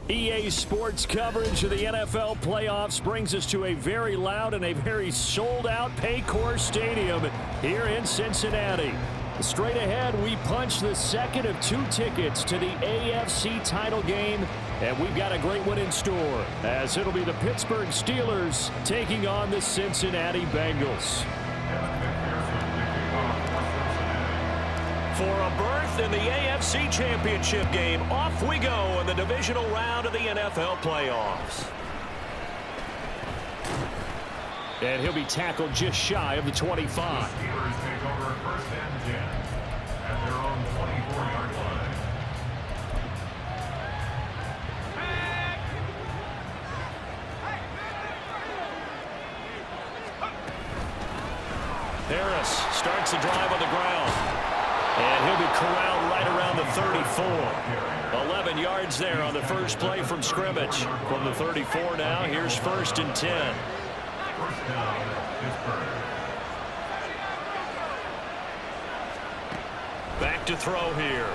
EA Sports coverage of the NFL playoffs brings us to a very loud and a very sold-out Paycor Stadium here in Cincinnati. Straight ahead, we punch the second of 2 tickets to the AFC title game, and we've got a great one in store, as it'll be the Pittsburgh Steelers taking on the Cincinnati Bengals. For a berth in the AFC Championship game, off we go in the divisional round of the NFL playoffs. And he'll be tackled just shy of the 25. Steelers take over 1st and 10 at their own 24-yard line. Harris starts the drive on the ground. And he'll be corralled right around the 34. 11 yards there on the first play from scrimmage. From the 34 now, here's 1st and 10. First down, Pittsburgh. Back to throw here.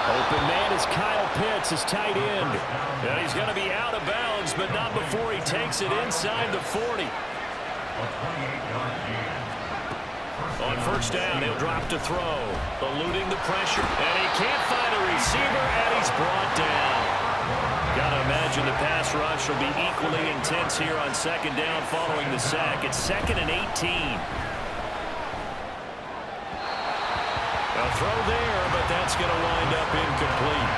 Open man is Kyle Pitts, his tight end. And he's going to be out of bounds, but not before he takes it inside the 40. A 28-yard gain. On first down, he'll drop to throw, eluding the pressure. And he can't find a receiver, and he's brought down. Got to imagine the pass rush will be equally intense here on 2nd down following the sack. It's 2nd and 18. A throw there, but that's going to wind up incomplete.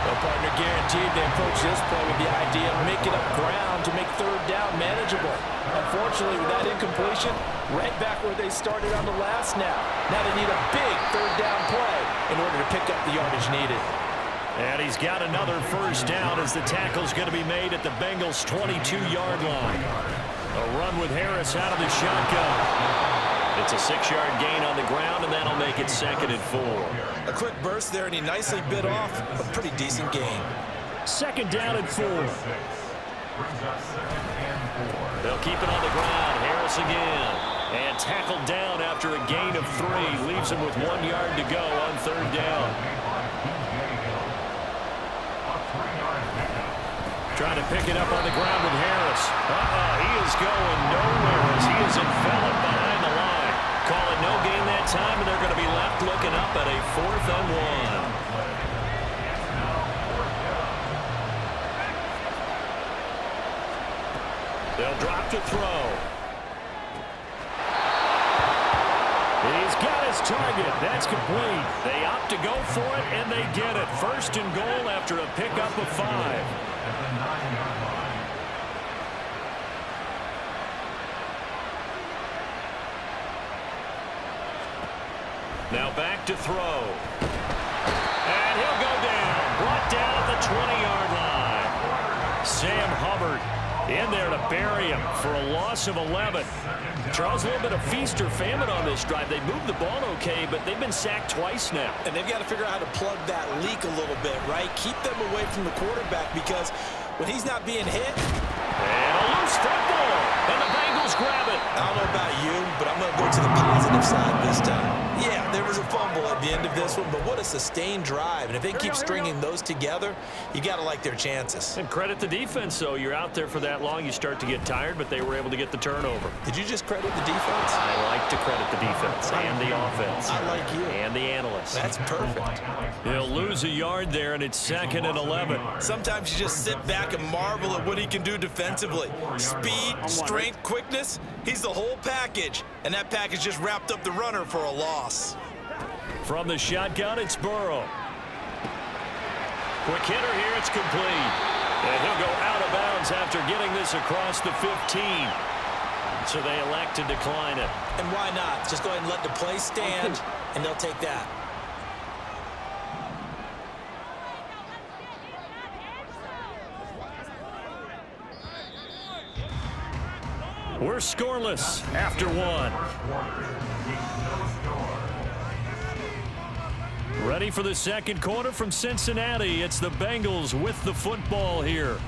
Well, partner, guaranteed they approach this play with the idea of making up ground to make 3rd down manageable. Unfortunately, with that incompletion, right back where they started on the last snap. Now they need a big 3rd down play in order to pick up the yardage needed. And he's got another 1st down as the tackle's going to be made at the Bengals' 22-yard line. A run with Harris out of the shotgun. It's a 6-yard gain on the ground, and that'll make it 2nd and 4. A quick burst there, and he nicely bit off a pretty decent gain. 2nd down and 4. Brings up 2nd and 4. They'll keep it on the ground. Harris again. And tackled down after a gain of 3. Leaves him with 1 yard to go on 3rd down. Trying to pick it up on the ground with Harris. He is going nowhere as he is enveloped behind the line. Call it no gain that time, and they're going to be left looking up at a 4th and 1. They'll drop to throw. He's got his target. That's complete. They opt to go for it, and they get it. 1st and goal after a pickup of 5. Now back to throw. And he'll go down. Brought down at the 20-yard line. Sam Hubbard in there to bury him for a loss of 11. Charles, a little bit of feast or famine on this drive. They moved the ball okay, but they've been sacked twice now. And they've got to figure out how to plug that leak a little bit, right? Keep them away from the quarterback, because when he's not being hit. And a loose football. And the Bengals grab it. I don't know about you, but I'm going to go to the positive side this time. Yeah, there was a fumble at the end of this one, but what a sustained drive. And if they keep stringing those together, you got to like their chances. And credit the defense, though. You're out there for that long, you start to get tired, but they were able to get the turnover. Did you just credit the defense? I like to credit the defense and the offense. I like you. And the analysts. That's perfect. He'll lose a yard there, and it's 2nd and 11. Sometimes you just sit back and marvel at what he can do defensively. Speed, strength, quickness, he's the whole package. And that package just wrapped up the runner for a loss. From the shotgun, it's Burrow. Quick hitter here, it's complete. And he'll go out of bounds after getting this across the 15. So they elect to decline it. And why not? Just go ahead and let the play stand, and they'll take that. We're scoreless after one. Ready for the second quarter from Cincinnati. It's the Bengals with the football here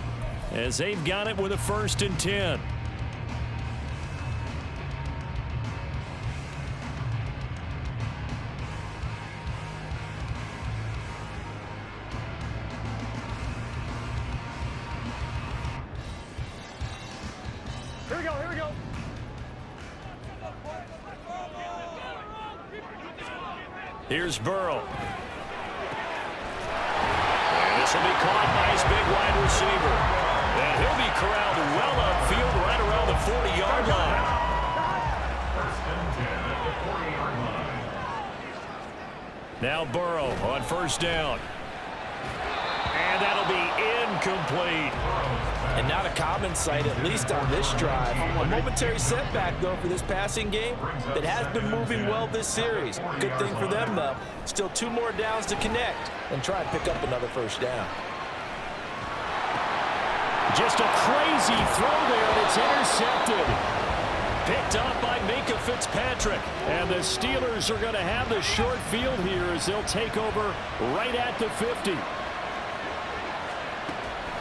as they've got it with a 1st and 10. Here we go. Here's Burrow. And this will be caught by his big wide receiver. And he'll be corralled well upfield right around the 40-yard line. 1st and 10 at the 40-yard line. Now Burrow on 1st down. And that'll be incomplete. And not a common sight, at least on this drive. A momentary setback, though, for this passing game that has been moving well this series. Good thing for them, though. Still 2 more downs to connect and try and pick up another 1st down. Just a crazy throw there, and it's intercepted. Picked up by Minka Fitzpatrick. And the Steelers are going to have the short field here as they'll take over right at the 50.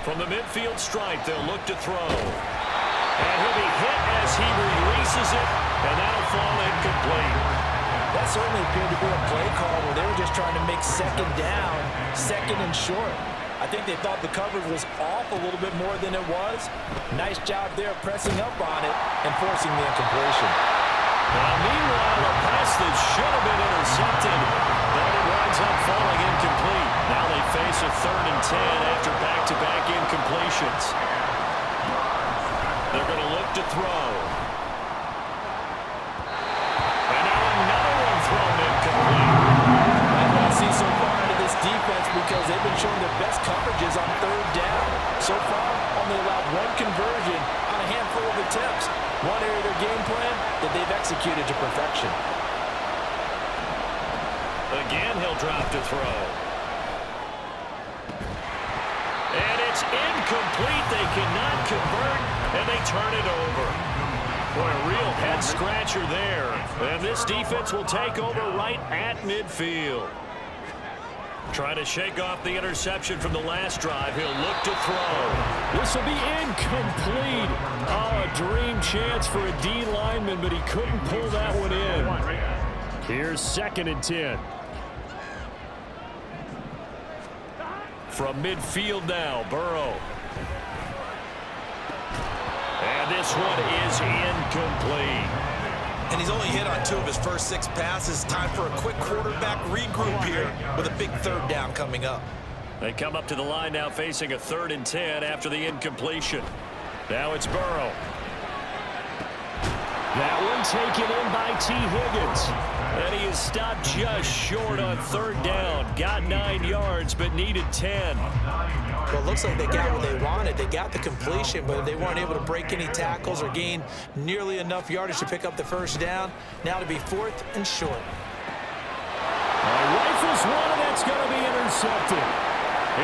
From the midfield stripe, they'll look to throw. And he'll be hit as he releases it, and that'll fall incomplete. That certainly appeared to be a play call where they were just trying to make 2nd down, 2nd and short. I think they thought the coverage was off a little bit more than it was. Nice job there pressing up on it and forcing the incompletion. Now, meanwhile, a pass that should have been intercepted, but it winds up falling incomplete. Now they face a 3rd and 10 after back-to-back incompletions. They're going to look to throw. And now another one thrown incomplete. I want to see so far out of this defense because they've been showing their best coverages on 3rd down. So far, only allowed 1 conversion on a handful of attempts. One area of their game plan that they've executed to perfection. Again, he'll drop to throw. And it's incomplete. They cannot convert, and they turn it over. Boy, a real head-scratcher there. And this defense will take over right at midfield. Trying to shake off the interception from the last drive. He'll look to throw. This will be incomplete. Oh, a dream chance for a D lineman, but he couldn't pull that one in. Here's 2nd and 10. From midfield now, Burrow. And this one is incomplete. And he's only hit on 2 of his first 6 passes. Time for a quick quarterback regroup here with a big 3rd down coming up. They come up to the line now facing a 3rd and 10 after the incompletion. Now it's Burrow. That one taken in by T. Higgins. And he is stopped just short on 3rd down. Got 9 yards, but needed 10. Well, it looks like they got what they wanted. They got the completion, but they weren't able to break any tackles or gain nearly enough yardage to pick up the 1st down. Now to be 4th and short. Rifles one, and that's going to be intercepted.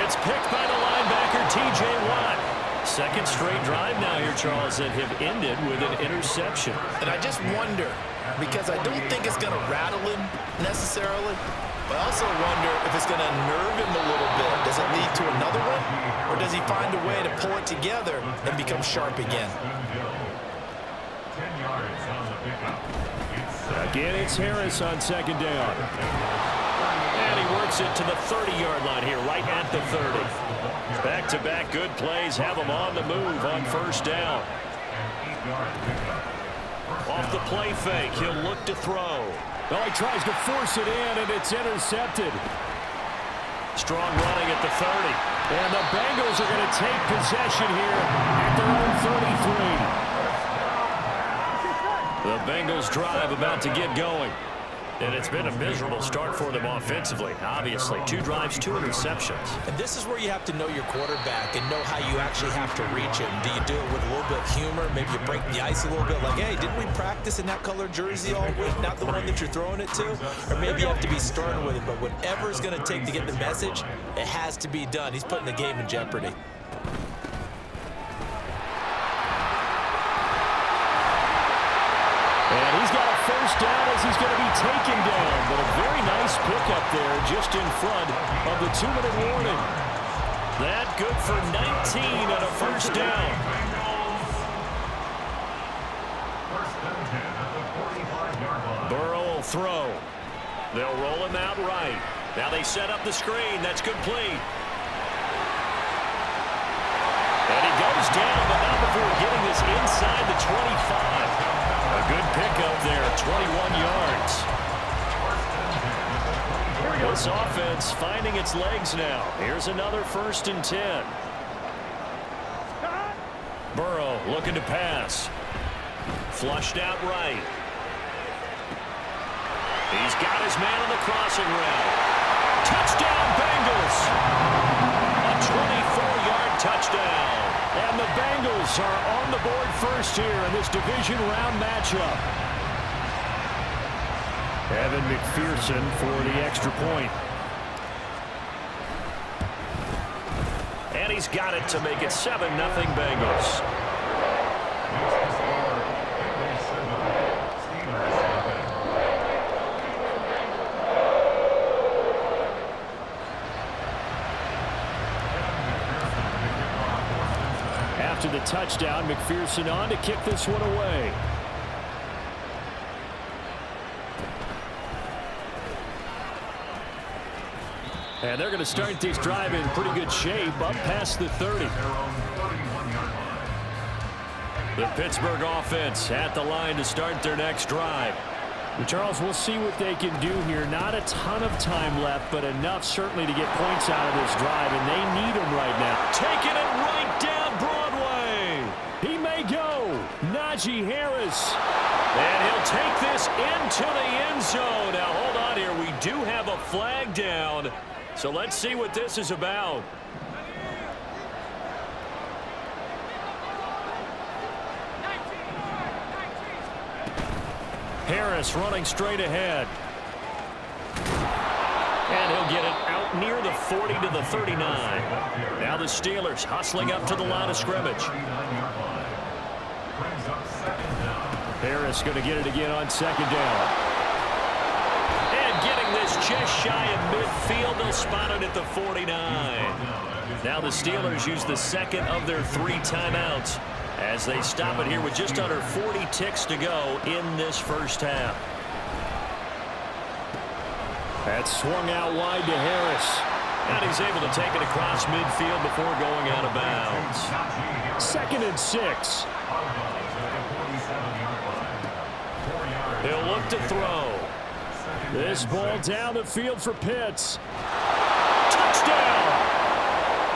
It's picked by the linebacker, T.J. Watt. 2nd straight drive now here, Charles, that have ended with an interception. And I just wonder, because I don't think it's going to rattle him necessarily, but I also wonder if it's going to nerve him a little bit. Does it lead to another one, or does he find a way to pull it together and become sharp again? 10 yards on the pickup. Again, it's Harris on 2nd down. And he works it to the 30-yard line here, right at the 30. Back-to-back good plays have him on the move on 1st down. Off the play fake, he'll look to throw. Oh, he tries to force it in, and it's intercepted. Strong running at the 30. And the Bengals are going to take possession here at their own 33. The Bengals drive about to get going. And it's been a miserable start for them offensively. Obviously, 2 drives, 2 interceptions. And this is where you have to know your quarterback and know how you actually have to reach him. Do you do it with a little bit of humor? Maybe you break the ice a little bit like, hey, didn't we practice in that color jersey all week? Not the one that you're throwing it to? Or maybe you have to be stern with it. But whatever it's going to take to get the message, it has to be done. He's putting the game in jeopardy. first down as he's going to be taken down. But a very nice pickup there just in front of the 2-minute warning. That good for 19 and a first down. Burrow will throw. They'll roll him out right. Now they set up the screen. That's complete. And he goes down, but not before getting this inside the 25. A good pickup there, 21 yards. This offense finding its legs now. Here's another 1st and 10. Burrow looking to pass. Flushed out right. He's got his man on the crossing route. Touchdown, Bengals! A 24-yard touchdown. And the Bengals are on the board first here in this division round matchup. Evan McPherson for the extra point. And he's got it to make it 7-0 Bengals. After the touchdown, McPherson on to kick this one away. And they're going to start this drive in pretty good shape, up past the 30. The Pittsburgh offense at the line to start their next drive. And Charles, we'll see what they can do here. Not a ton of time left, but enough certainly to get points out of this drive, and they need them right now. Taking it right down Broadway. He may go. Najee Harris. And he'll take this into the end zone. Now, hold on here. We do have a flag down. So let's see what this is about. Harris running straight ahead. And he'll get it out near the 40 to the 39. Now the Steelers hustling up to the line of scrimmage. Harris going to get it again on 2nd down. And getting this just shy of midfield. They'll spot it at the 49. Now the Steelers use the 2nd of their 3 timeouts as they stop it here with just under 40 ticks to go in this first half. That's swung out wide to Harris. And he's able to take it across midfield before going out of bounds. 2nd and 6. He'll look to throw. This ball down the field for Pitts. Touchdown!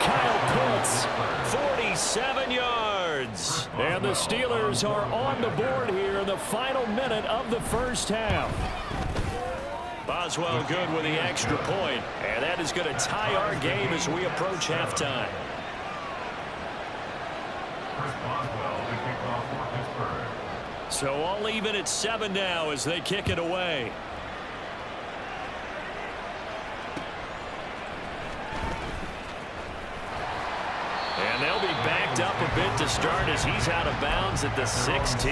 Kyle Pitts, 47 yards. And the Steelers are on the board here in the final minute of the first half. Boswell good with the extra point. And that is going to tie our game as we approach halftime. So all even at 7 now as they kick it away. And they'll be backed up a bit to start as he's out of bounds at the 16.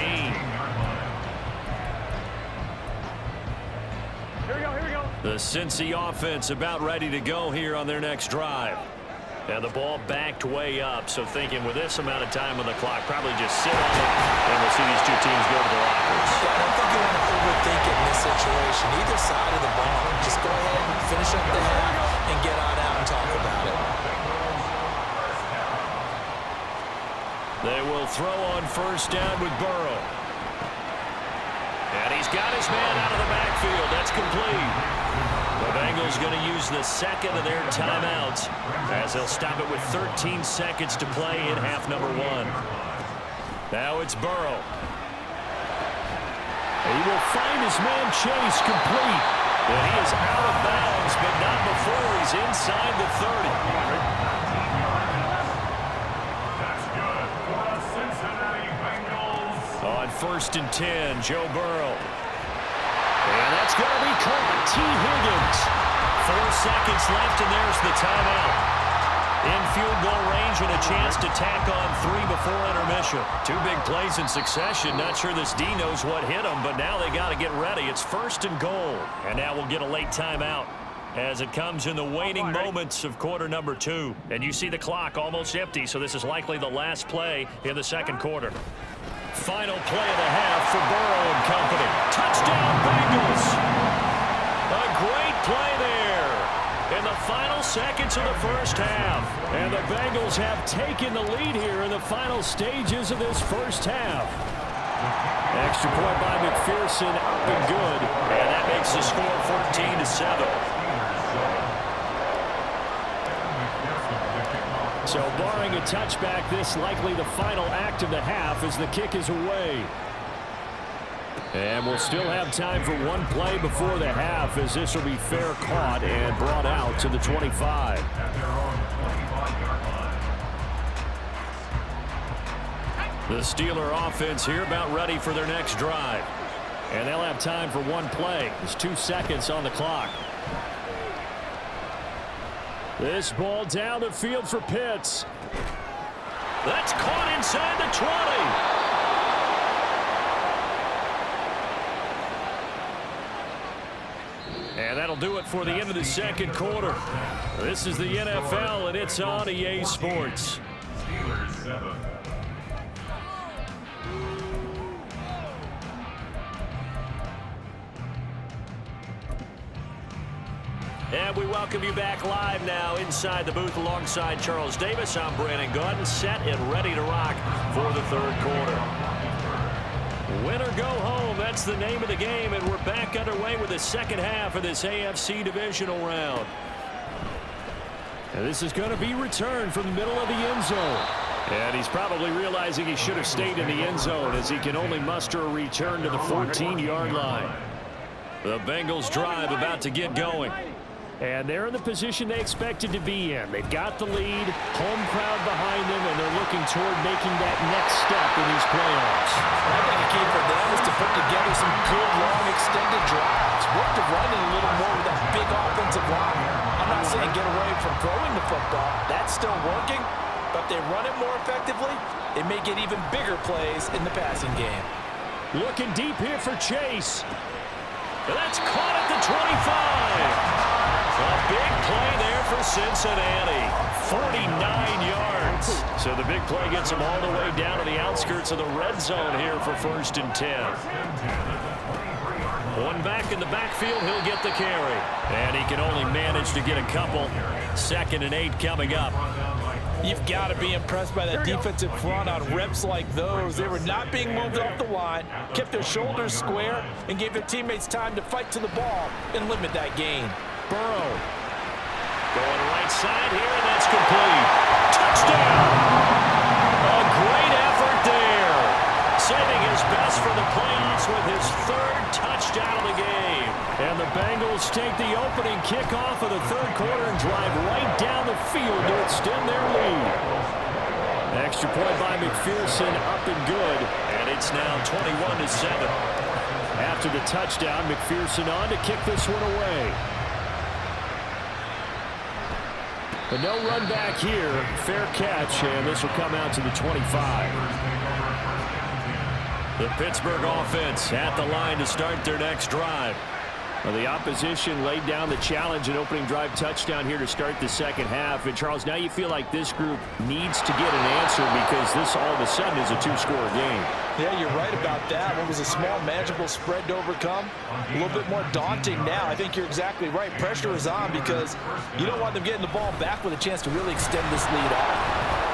Here we go, here we go. The Cincy offense about ready to go here on their next drive. And the ball backed way up, so thinking with this amount of time on the clock, probably just sit on it, and we'll see these two teams go to the lockers. Yeah, I don't think you want to overthink it in this situation. Either side of the ball. Just go ahead and finish up the half and get on out and talk about it. They will throw on 1st down with Burrow. And he's got his man out of the backfield. That's complete. The Bengals going to use the 2nd of their timeouts as they'll stop it with 13 seconds to play in half number 1. Now it's Burrow. He will find his man Chase complete. And he is out of bounds, but not before he's inside the 30. On 1st and 10, Joe Burrow. And that's going to be caught. T. Higgins. 4 seconds left, and there's the timeout. In field goal range and a chance to tack on 3 before intermission. 2 big plays in succession. Not sure this D knows what hit him, but now they got to get ready. It's 1st and goal. And now we'll get a late timeout as it comes in the waning moments of quarter number 2. And you see the clock almost empty, so this is likely the last play in the 2nd quarter. Final play of the half for Burrow and company. Touchdown, Bengals! A great play there in the final seconds of the 1st half. And the Bengals have taken the lead here in the final stages of this 1st half. Extra point by McPherson, up and good. And that makes the score 14-7. So barring a touchback, this likely the final act of the half as the kick is away. And we'll still have time for one play before the half as this will be fair caught and brought out to the 25. The Steeler offense here about ready for their next drive. And they'll have time for one play. There's 2 seconds on the clock. This ball down the field for Pitts. That's caught inside the 20. And that'll do it for the end of the 2nd quarter. This is the NFL, and it's on EA Sports. Steelers 7. And we welcome you back live now inside the booth alongside Charles Davis. I'm Brandon Gaudin, set and ready to rock for the 3rd quarter. Win or go home, that's the name of the game, and we're back underway with the 2nd half of this AFC divisional round. And this is going to be returned from the middle of the end zone. And he's probably realizing he should have stayed in the end zone as he can only muster a return to the 14-yard line. The Bengals drive about to get going. And they're in the position they expected to be in. They've got the lead, home crowd behind them, and they're looking toward making that next step in these playoffs. I think the key for them is to put together some good, long, extended drives. Work the running a little more with that big offensive line. I'm not saying get away from throwing the football. That's still working. But if they run it more effectively, it may get even bigger plays in the passing game. Looking deep here for Chase. That's caught at the 25. A big play there for Cincinnati. 49 yards. So the big play gets them all the way down to the outskirts of the red zone here for 1st and 10. One back in the backfield, he'll get the carry. And he can only manage to get a couple. 2nd and 8 coming up. You've got to be impressed by that defensive front on reps like those. They were not being moved off the line, kept their shoulders square, and gave their teammates time to fight to the ball and limit that gain. Burrow going right side here, and that's complete. Touchdown! A great effort there. Saving his best for the playoffs with his 3rd touchdown of the game. And the Bengals take the opening kickoff of the 3rd quarter and drive right down the field to extend their lead. Extra point by McPherson, up and good. And it's now 21-7. After the touchdown, McPherson on to kick this one away. But no run back here. Fair catch, and this will come out to the 25. The Pittsburgh offense at the line to start their next drive. Well, the opposition laid down the challenge and opening drive touchdown here to start the 2nd half. And, Charles, now you feel like this group needs to get an answer because this all of a sudden is a 2-score game. Yeah, you're right about that. What was a small, manageable spread to overcome, a little bit more daunting now. I think you're exactly right. Pressure is on because you don't want them getting the ball back with a chance to really extend this lead out.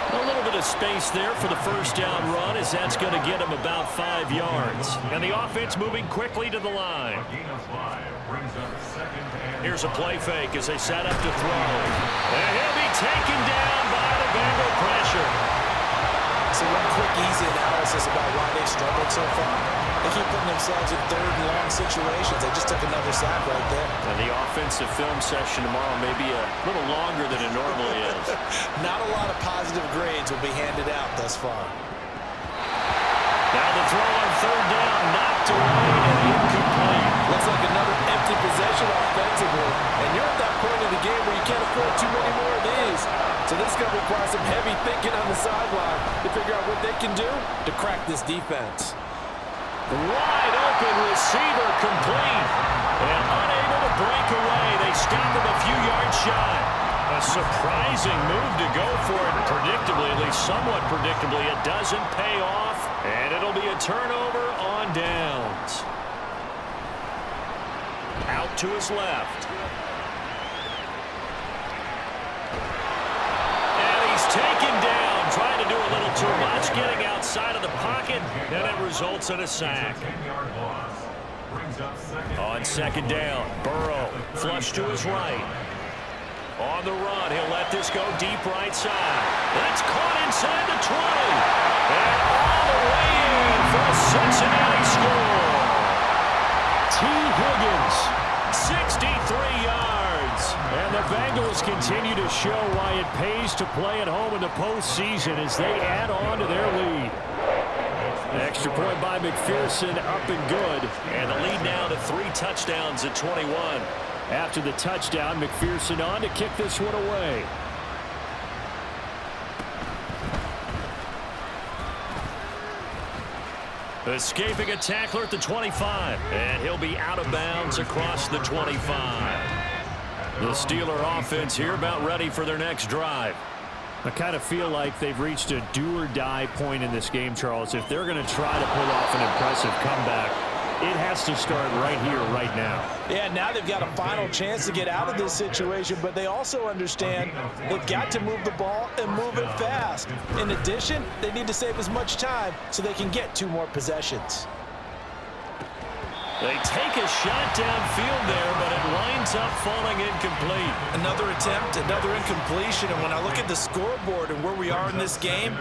A little bit of space there for the 1st down run as that's going to get him about 5 yards. And the offense moving quickly to the line. Here's a play fake as they set up to throw. And he'll be taken down by the Bengal pressure. So one quick, easy analysis about why they struggled so far. They keep putting themselves in 3rd and long situations. They just took another sack right there. And the offensive film session tomorrow may be a little longer than it normally is. Not a lot of positive grades will be handed out thus far. Now the throw on 3rd down, knocked away and incomplete. Looks like another empty possession offensively. And you're at that point in the game where you can't afford too many more of these. get on the sideline to figure out what they can do to crack this defense. Wide open receiver complete. And unable to break away. They stop him a few yards shy. A surprising move to go for it. Predictably, at least somewhat predictably, it doesn't pay off. And it'll be a turnover on downs. Out to his left. And he's taken down. Trying to do a little too much. Getting outside of the pocket. And it results in a sack. On second down, Burrow flush to his right. On the run, he'll let this go deep right side. That's caught inside the 20. And all the way in for a Cincinnati score. T. Higgins, 63 yards. And the Bengals continue to show why it pays to play at home in the postseason as they add on to their lead. Extra point by McPherson, up and good. And the lead now to 3 touchdowns at 21. After the touchdown, McPherson on to kick this one away. Escaping a tackler at the 25. And he'll be out of bounds across the 25. The Steeler offense here about ready for their next drive. I kind of feel like they've reached a do-or-die point in this game, Charles. If they're going to try to pull off an impressive comeback, it has to start right here, right now. Yeah, now they've got a final chance to get out of this situation, but they also understand they've got to move the ball and move it fast. In addition, they need to save as much time so they can get 2 more possessions. They take a shot downfield there, but it winds up falling incomplete. Another attempt, another incompletion, and when I look at the scoreboard and where we are in this game,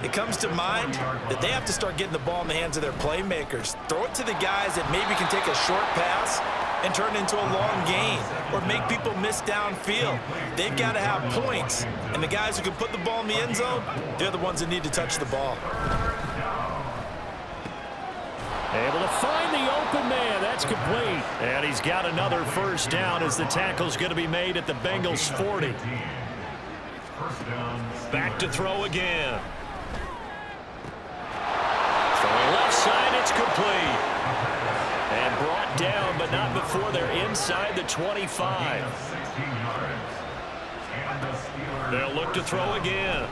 it comes to mind that they have to start getting the ball in the hands of their playmakers. Throw it to the guys that maybe can take a short pass and turn it into a long gain or make people miss downfield. They've got to have points, and the guys who can put the ball in the end zone, they're the ones that need to touch the ball. Able to find the open man. That's complete. And he's got another first down as the tackle's going to be made at the Bengals 40. Back to throw again. Throwing left side, it's complete. And brought down, but not before they're inside the 25. They'll look to throw again.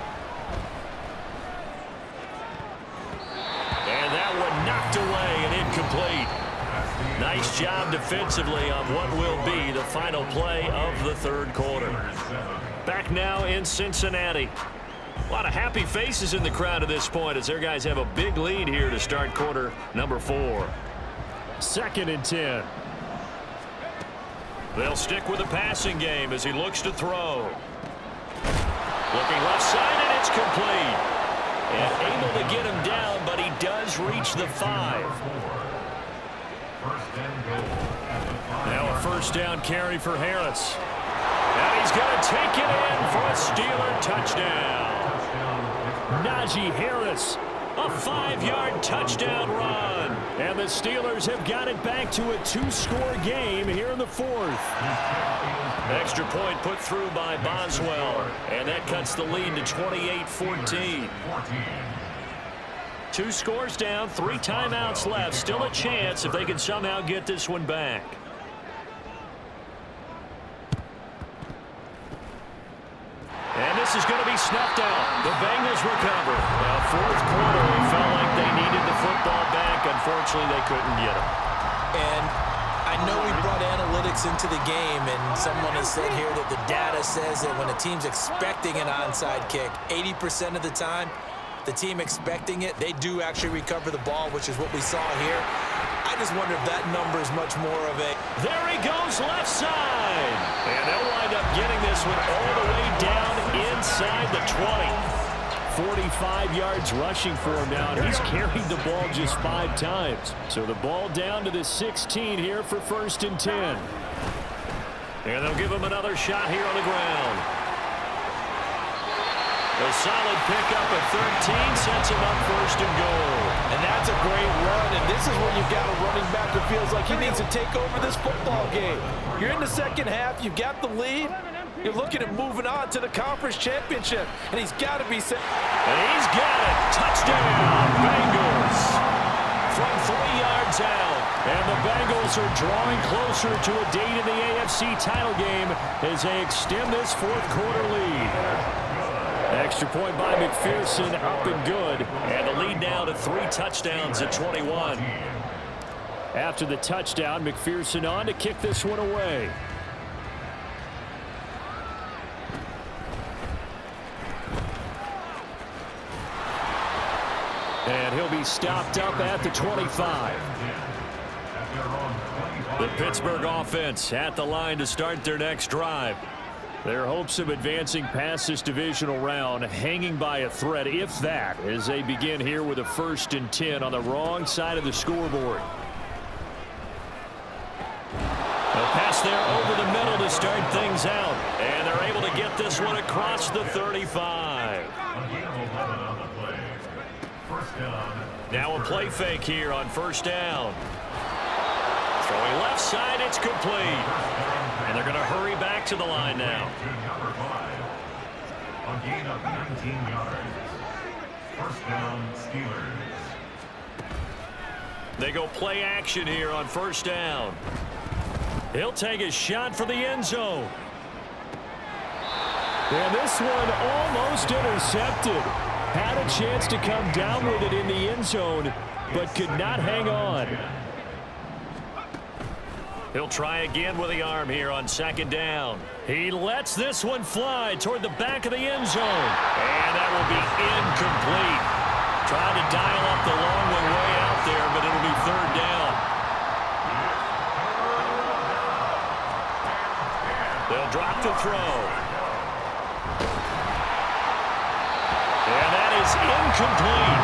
And that one knocked away and incomplete. Nice job defensively on what will be the final play of the third quarter. Back now in Cincinnati. A lot of happy faces in the crowd at this point as their guys have a big lead here to start quarter number 4. 2nd and 10. They'll stick with the passing game as he looks to throw. Looking left side, and it's complete. And able to get him down, but he does reach the 5. Now a first down carry for Harris. And he's going to take it in for a Steeler touchdown. Najee Harris, a 5-yard touchdown run. And the Steelers have got it back to a 2-score game here in the 4th. Extra point put through by Boswell. And that cuts the lead to 28-14. 2 scores down, 3 timeouts left. Still a chance if they can somehow get this one back. And this is going to be snuffed out. The Bengals recover. Now, 4th quarter, it felt like they needed the football back. Unfortunately, they couldn't get it. And I know we brought analytics into the game, and someone has said here that the data says that when a team's expecting an onside kick, 80% of the time, the team expecting it, they do actually recover the ball, which is what we saw here. I just wonder if that number is much more of a... There he goes left side. And they'll wind up getting this one all the way down inside the 20. 45 yards rushing for him now, and he's carried the ball just 5 times. So the ball down to the 16 here for 1st and 10. And they'll give him another shot here on the ground. A solid pickup at 13 sets him up 1st and goal. And that's a great run, and this is when you've got a running back who feels like he needs to take over this football game. You're in the second half, you've got the lead. You're looking at moving on to the conference championship, and he's got to be set. And he's got it. Touchdown, Bengals. From 3 yards out. And the Bengals are drawing closer to a date in the AFC title game as they extend this fourth-quarter lead. Extra point by McPherson, up and good. And the lead now to 3 touchdowns at 21. After the touchdown, McPherson on to kick this one away. And he'll be stopped up at the 25. The Pittsburgh offense at the line to start their next drive. Their hopes of advancing past this divisional round hanging by a thread, if that, as they begin here with a 1st and 10 on the wrong side of the scoreboard. A pass there over the middle to start things out. And they're able to get this one across the 35. Now a play fake here on 1st down. Throwing left side, it's complete. And they're going to hurry back to the line now. A gain of 19 yards. 1st down, Steelers. They go play action here on 1st down. He'll take a shot for the end zone. And this one almost intercepted. Had a chance to come down with it in the end zone, but could not hang on. He'll try again with the arm here on 2nd down. He lets this one fly toward the back of the end zone. And that will be incomplete. Trying to dial up the long one way out there, but it'll be 3rd down. They'll drop the throw. And that is incomplete.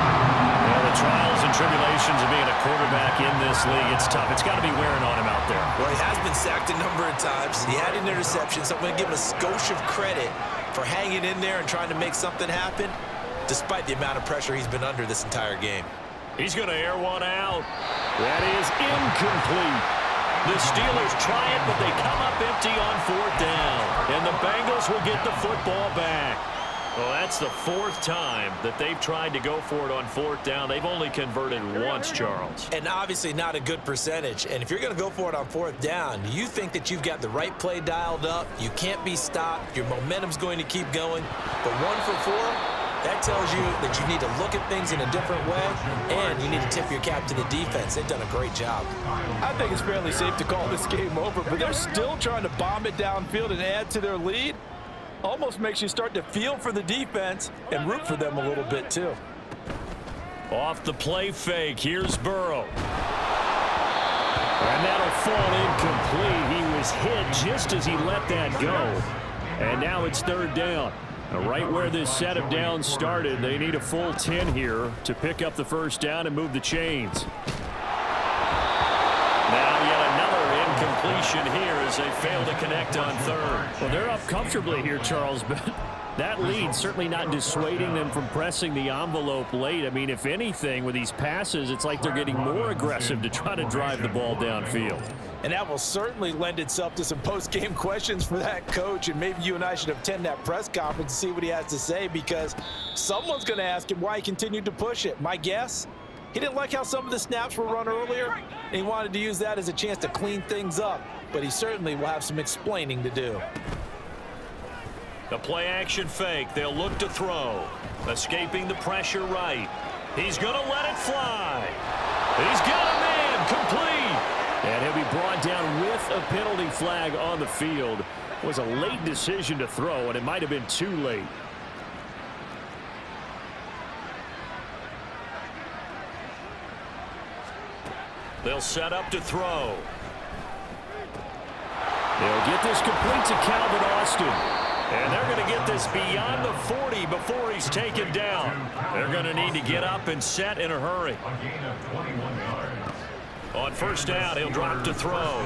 And the trials and tribulations of being a quarterback in this league, it's tough. It's got to be wearing on him out there. Well, he has been sacked a number of times. He had an interception, so I'm going to give him a skosh of credit for hanging in there and trying to make something happen, despite the amount of pressure he's been under this entire game. He's going to air one out. That is incomplete. The Steelers try it, but they come up empty on 4th down. And the Bengals will get the football back. Well, that's the 4th time that they've tried to go for it on 4th down. They've only converted once, Charles. And obviously not a good percentage. And if you're going to go for it on 4th down, you think that you've got the right play dialed up. You can't be stopped. Your momentum's going to keep going. But 1 for 4, that tells you that you need to look at things in a different way, and you need to tip your cap to the defense. They've done a great job. I think it's fairly safe to call this game over, but they're still trying to bomb it downfield and add to their lead. Almost makes you start to feel for the defense and root for them a little bit too. Off the play fake, here's Burrow. And that'll fall incomplete. He was hit just as he let that go. And now it's 3rd down. Right where this set of downs started, they need a full 10 here to pick up the 1st down and move the chains. Now yet another incompletion here as they fail to connect on 3rd. Well, they're up comfortably here, Charles, but that lead certainly not dissuading them from pressing the envelope late. I mean, if anything, with these passes, it's like they're getting more aggressive to try to drive the ball downfield. And that will certainly lend itself to some post-game questions for that coach, and maybe you and I should attend that press conference to see what he has to say, because someone's going to ask him why he continued to push it. My guess, he didn't like how some of the snaps were run earlier, and he wanted to use that as a chance to clean things up, but he certainly will have some explaining to do. The play action fake, they'll look to throw. Escaping the pressure right. He's going to let it fly. He's got a man, complete. And he'll be brought down with a penalty flag on the field. It was a late decision to throw, and it might have been too late. They'll set up to throw. They'll get this complete to Calvin Austin. And they're going to get this beyond the 40 before he's taken down. They're going to need to get up and set in a hurry. A gain of 21 yards. On 1st down, he'll drop to throw.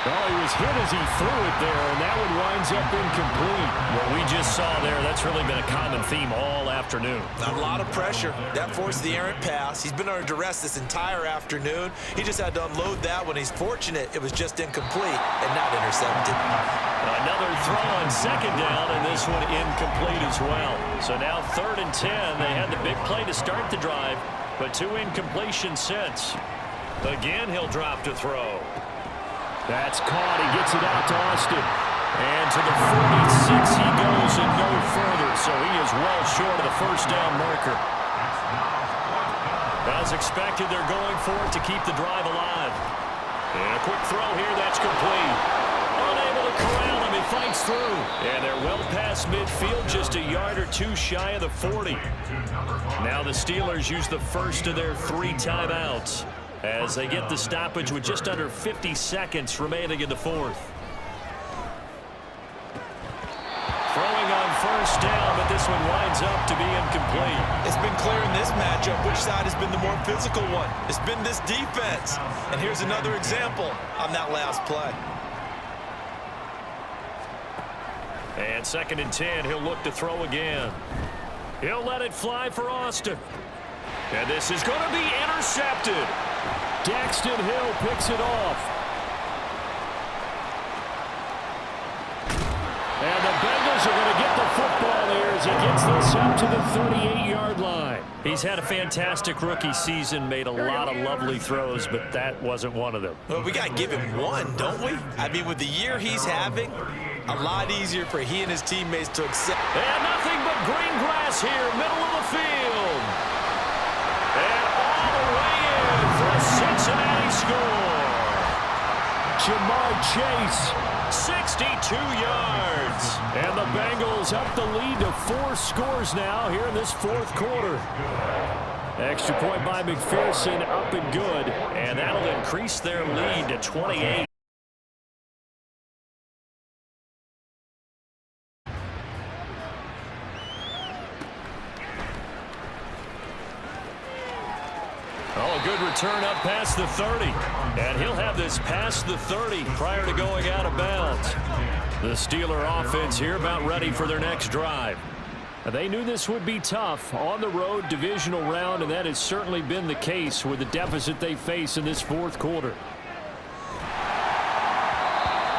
Well, he was hit as he threw it there, and that one winds up incomplete. What we just saw there, that's really been a common theme all afternoon. A lot of pressure. That forced the errant pass. He's been under duress this entire afternoon. He just had to unload that one. He's fortunate it was just incomplete and not intercepted. Another throw on second down, and this one incomplete as well. So now 3rd and 10. They had the big play to start the drive, but 2 incompletions since. Again, he'll drop to throw. That's caught. He gets it out to Austin. And to the 46 he goes and no further. So he is well short of the first down marker. As expected, they're going for it to keep the drive alive. And a quick throw here. That's complete. Unable to corral him. He fights through. And they're well past midfield, just a yard or 2 shy of the 40. Now the Steelers use the first of their 3 timeouts as they get the stoppage with just under 50 seconds remaining in the 4th. Throwing on first down, but this one winds up to be incomplete. It's been clear in this matchup which side has been the more physical one. It's been this defense. And here's another example on that last play. And 2nd and 10, he'll look to throw again. He'll let it fly for Austin. And this is going to be intercepted. Daxton Hill picks it off. And the Bengals are going to get the football here as he gets this up to the 38-yard line. He's had a fantastic rookie season, made a lot of lovely throws, but that wasn't one of them. Well, we got to give him one, don't we? I mean, with the year he's having, a lot easier for he and his teammates to accept. And nothing but green grass here, middle of the field. And all the way in for a Cincinnati score. Jamar Chase, 62 yards. And the Bengals up the lead to 4 scores now here in this 4th quarter. Extra point by McPherson, up and good. And that'll increase their lead to 28. Good return up past the 30. And he'll have this past the 30 prior to going out of bounds. The Steeler offense here about ready for their next drive. They knew this would be tough on the road divisional round, and that has certainly been the case with the deficit they face in this 4th quarter.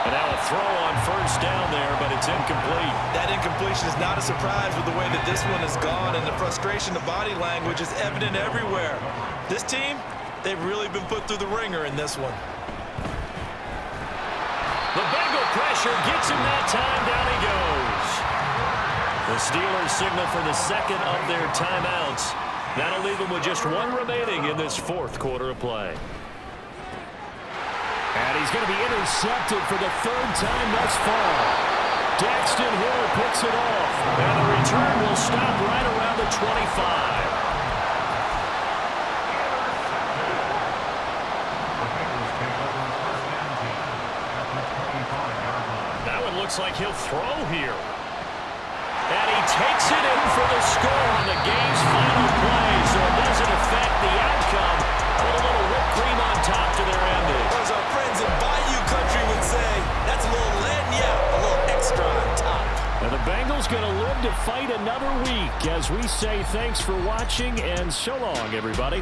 And now a throw on first down there, but it's incomplete. That incompletion is not a surprise with the way that this one has gone, and the frustration, the body language is evident everywhere. This team, they've really been put through the ringer in this one. The Bengal pressure gets him that time. Down he goes. The Steelers signal for the 2nd of their timeouts. That'll leave them with just 1 remaining in this 4th quarter of play. And he's going to be intercepted for the 3rd time thus far. Daxton Hill picks it off. And the return will stop right around the 25. Looks like he'll throw here. And he takes it in for the score on the game's final play, so it doesn't affect the outcome. Put a little whipped cream on top to their ending. As our friends in Bayou Country would say, that's a little lagna, a little extra on top. And the Bengals going to live to fight another week as we say thanks for watching and so long, everybody.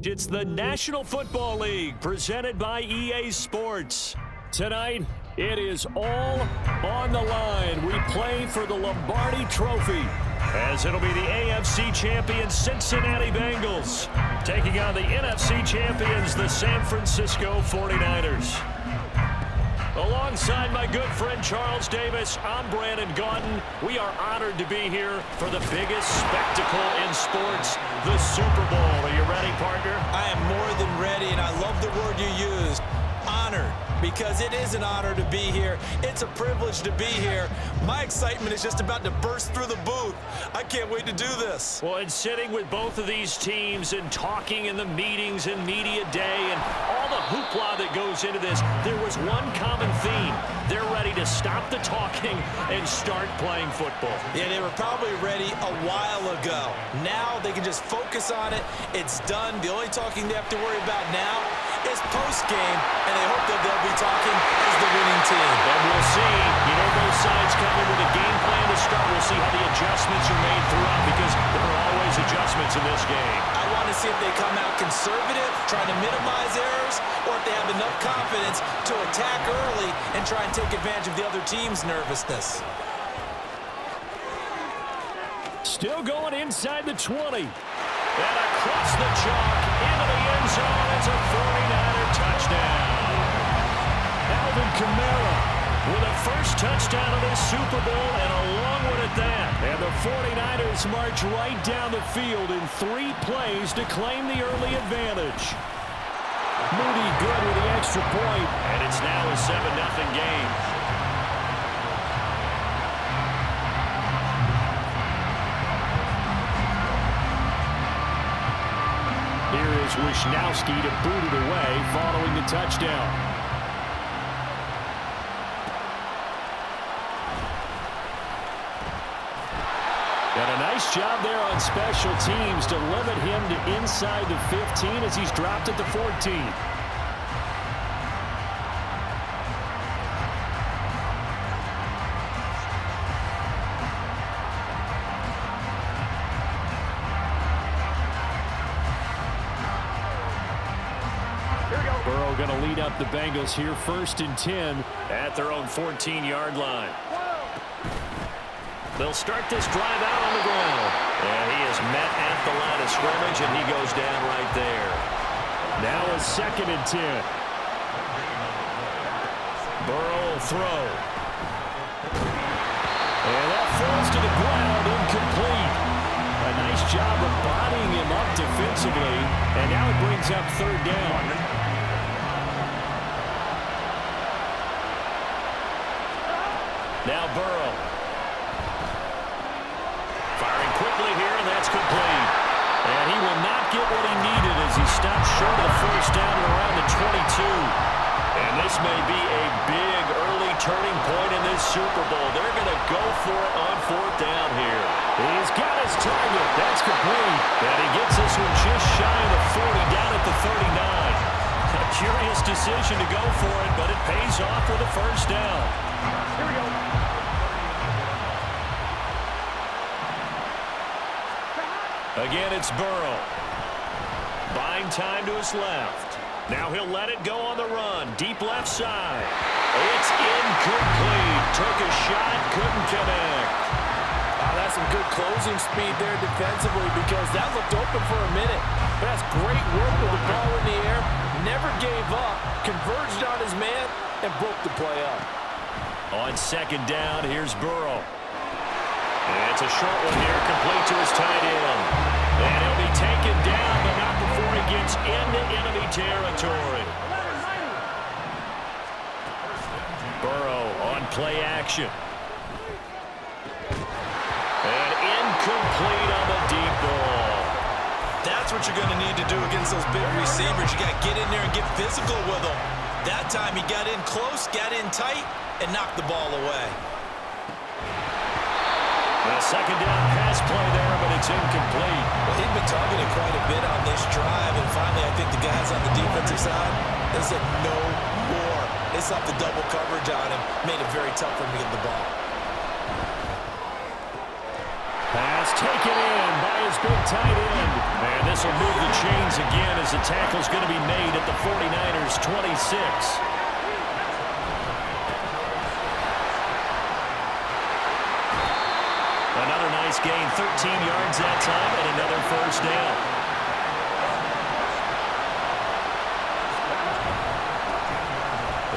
It's the National Football League presented by EA Sports. Tonight, it is all on the line. We play for the Lombardi Trophy, as it'll be the AFC champions Cincinnati Bengals taking on the NFC champions, the San Francisco 49ers. Alongside my good friend Charles Davis, I'm Brandon Gaudin. We are honored to be here for the biggest spectacle in sports, the Super Bowl. Are you ready, partner? I am more than ready, and I love the word you used, honored, because it is an honor to be here. It's a privilege to be here. My excitement is just about to burst through the booth. I can't wait to do this. Well, and sitting with both of these teams and talking in the meetings and media day and all the hoopla that goes into this, there was one common theme. They're ready to stop the talking and start playing football. Yeah, they were probably ready a while ago. Now they can just focus on it. It's done. The only talking they have to worry about now is post-game, and they hope that they'll be talking as the winning team. And we'll see. You know, both sides come in with a game plan to start. We'll see how the adjustments are made throughout, because there are always adjustments in this game. I want to see if they come out conservative, trying to minimize errors, or if they have enough confidence to attack early and try and take advantage of the other team's nervousness. Still going inside the 20. And across the chalk into the end zone. It's a 49er touchdown. Alvin Kamara with a first touchdown of this Super Bowl, and a long one at that. And the 49ers march right down the field in 3 plays to claim the early advantage. Moody good with the extra point, and it's now a 7-0 game. Here is Wisnowski to boot it away following the touchdown. And a nice job there on special teams to limit him to inside the 15 as he's dropped at the 14. Burrow going to lead up the Bengals here, 1st and 10 at their own 14-yard line. They'll start this drive out on the ground. And he is met at the line of scrimmage, and he goes down right there. Now a 2nd and 10. Burrow will throw. And that falls to the ground, incomplete. A nice job of bodying him up defensively, and now it brings up 3rd down. Now Burrow. Firing quickly here, and that's complete. And he will not get what he needed as he stops short of the 1st down at around the 22. And this may be a big early turning point in this Super Bowl. They're going to go for it on 4th down here. He's got his target. That's complete. And he gets this one just shy of the 40, down at the 39. A curious decision to go for it, but it pays off with a 1st down. Here we go. Again, it's Burrow. Buying time to his left. Now he'll let it go on the run. Deep left side. It's incomplete. Took a shot, couldn't connect. That's some good closing speed there defensively, because that looked open for a minute. But that's great work with the ball in the air. Never gave up. Converged on his man and broke the play up. On 2nd down, here's Burrow. And it's a short one here, complete to his tight end. And he'll be taken down, but not before he gets into enemy territory. Burrow on play action. And incomplete on the deep ball. That's what you're going to need to do against those big receivers. You got to get in there and get physical with them. That time he got in close, got in tight, and knocked the ball away. second down pass play there, but it's incomplete. Well, he'd been targeted quite a bit on this drive, and finally I think the guys on the defensive side, they said no more. They stopped the double coverage on him, made it very tough for him to get the ball. Pass taken in by his big tight end. And this will move the chains again as the tackle's going to be made at the 49ers' 26. Another nice gain, 13 yards that time, and another first down.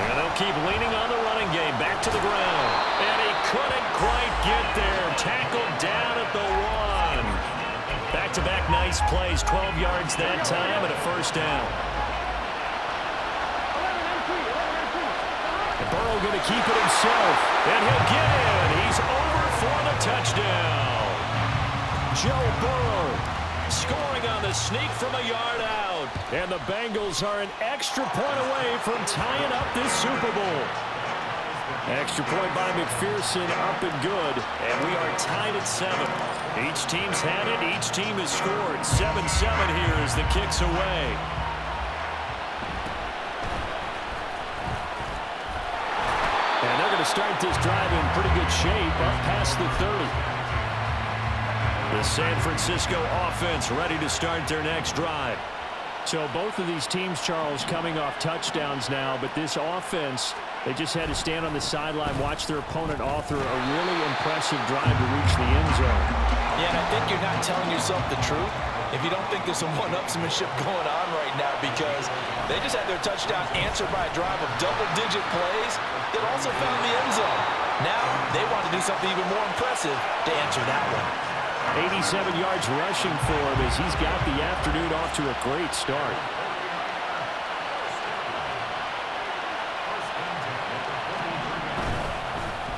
And they'll keep leaning on the running game. Back to the ground. And he couldn't quite get there. Tackled down at the 1. Back-to-back nice plays. 12 yards that time and a first down. And Burrow going to keep it himself. And he'll get in. He's over for the touchdown. Joe Burrow scoring on the sneak from a yard out. And the Bengals are an extra point away from tying up this Super Bowl. Extra point by McPherson, up and good. And we are tied at 7. Each team's had it. Each team has scored. 7-7 here as the kick's away. And they're going to start this drive in pretty good shape, up past the 30. The San Francisco offense ready to start their next drive. So both of these teams, Charles, coming off touchdowns now, but this offense, they just had to stand on the sideline, watch their opponent author a really impressive drive to reach the end zone. Yeah, and I think you're not telling yourself the truth if you don't think there's some one-upsmanship going on right now, because they just had their touchdown answered by a drive of double-digit plays that also found the end zone. Now they want to do something even more impressive to answer that one. 87 yards rushing for him as he's got the afternoon off to a great start.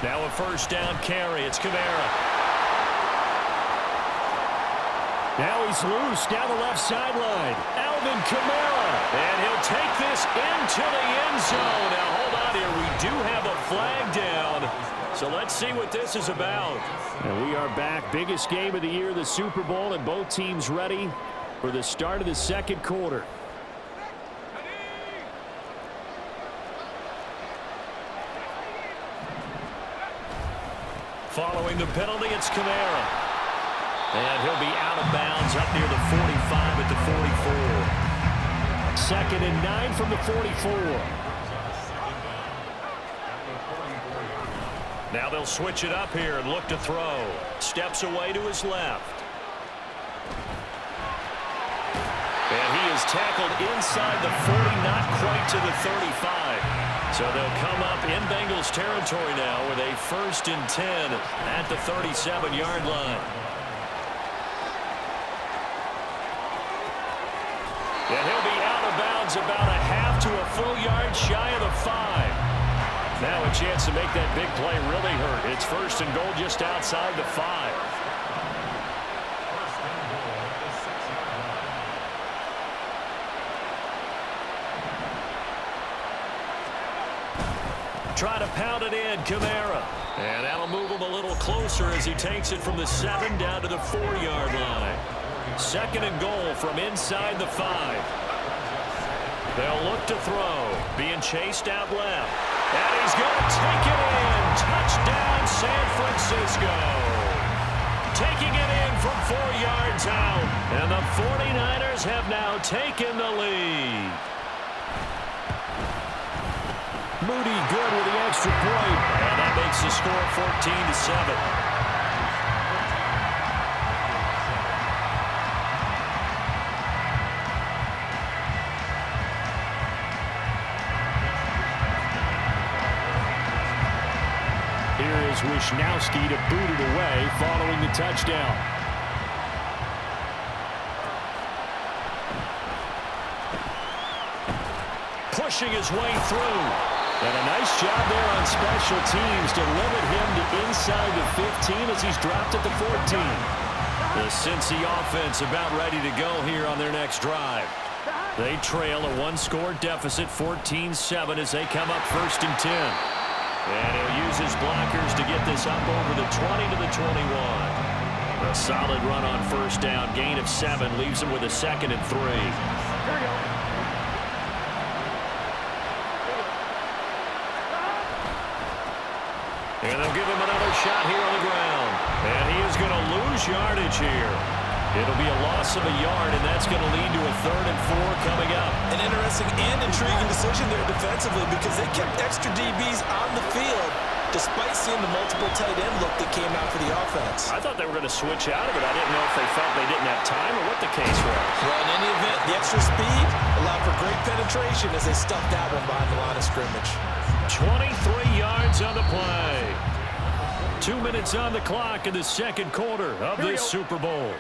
Now a first down carry. It's Kamara. Now he's loose down the left sideline. Alvin Kamara. And he'll take this into the end zone. Now hold on here. We do have a flag down. So let's see what this is about. And we are back. Biggest game of the year, the Super Bowl, and both teams ready for the start of the second quarter. Following the penalty, it's Kamara. And he'll be out of bounds up near the 45 at the 44. 2nd and 9 from the 44. Now they'll switch it up here and look to throw. Steps away to his left. And he is tackled inside the 40, not quite to the 35. So they'll come up in Bengals territory now with a 1st and 10 at the 37-yard line. And he'll be out of bounds about a half to a full yard shy of the 5. Now a chance to make that big play really hurt. It's 1st and goal just outside the 5. Try to pound it in, Kamara. And that'll move him a little closer as he takes it from the 7 down to the 4-yard line. 2nd and goal from inside the 5. They'll look to throw. Being chased out left. And he's going to take it in. Touchdown, San Francisco. Taking it in from 4 yards out. And the 49ers have now taken the lead. Moody good with the extra point. And that makes the score 14-7. Wishnowski to boot it away following the touchdown. Pushing his way through. And a nice job there on special teams to limit him to inside the 15 as he's dropped at the 14. The Cincy offense about ready to go here on their next drive. They trail a 1-score deficit, 14-7, as they come up 1st and 10. And he'll use his blockers to get this up over the 20 to the 21. A solid run on first down. Gain of 7 leaves him with a 2nd and 3. Here we go. And they'll give him another shot here on the ground. And he is going to lose yardage here. It'll be a loss of a yard, and that's going to lead to a 3rd and 4 coming up. An interesting and intriguing decision there defensively because they kept extra DBs on the field despite seeing the multiple tight end look that came out for the offense. I thought they were going to switch out of it. I didn't know if they felt they didn't have time or what the case was. Well, in any event, the extra speed allowed for great penetration as they stuffed that one behind the line of scrimmage. 23 yards on the play. 2 minutes on the clock in the second quarter of this Super Bowl.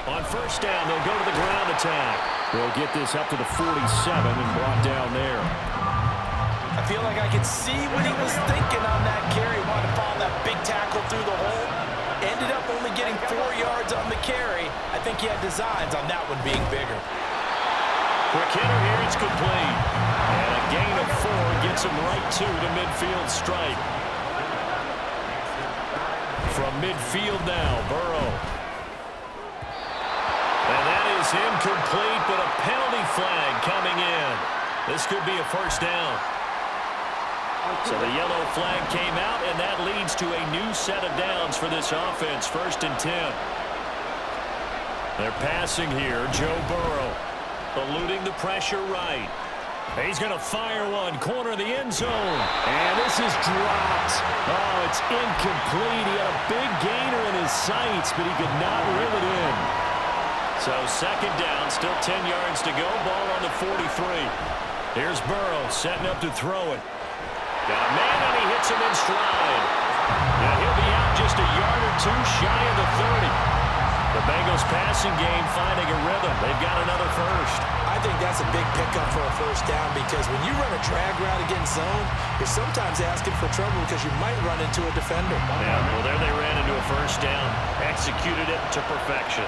On first down, they'll go to the ground attack. They'll get this up to the 47 and brought down there. I feel like I can see what he was thinking on that carry. Wanted to follow that big tackle through the hole. Ended up only getting 4 yards on the carry. I think he had designs on that one being bigger. Quick hitter here, it's complete. And a gain of 4 gets him right to the midfield stripe. From midfield now, Burrow. And that is incomplete, but a penalty flag coming in. This could be a first down. So the yellow flag came out, and that leads to a new set of downs for this offense. 1st and 10. They're passing here. Joe Burrow eluding the pressure right. He's going to fire one. Corner of the end zone. And this is dropped. Oh, it's incomplete. He had a big gainer in his sights, but he could not reel it in. So 2nd down, still 10 yards to go. Ball on the 43. Here's Burrow setting up to throw it. Got a man, and he hits him in stride. And he'll be out just a yard or 2 shy of the 30. The Bengals passing game finding a rhythm. They've got another first. I think that's a big pickup for a first down because when you run a drag route against zone, you're sometimes asking for trouble because you might run into a defender. Yeah, well, there they ran into a first down. Executed it to perfection.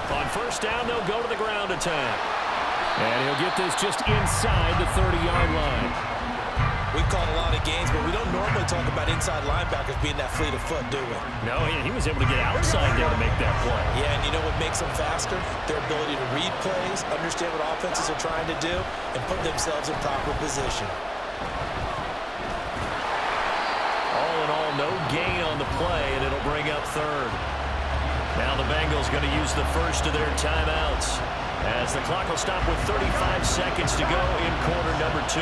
On first down, they'll go to the ground attack. And he'll get this just inside the 30-yard line. We've called a lot of games, but we don't normally talk about inside linebackers being that fleet of foot, do we? No, he was able to get outside there to make that play. Yeah, and you know what makes them faster? Their ability to read plays, understand what offenses are trying to do, and put themselves in proper position. All in all, no gain on the play, and it'll bring up 3rd. Now the Bengals going to use the first of their timeouts as the clock will stop with 35 seconds to go in quarter number 2.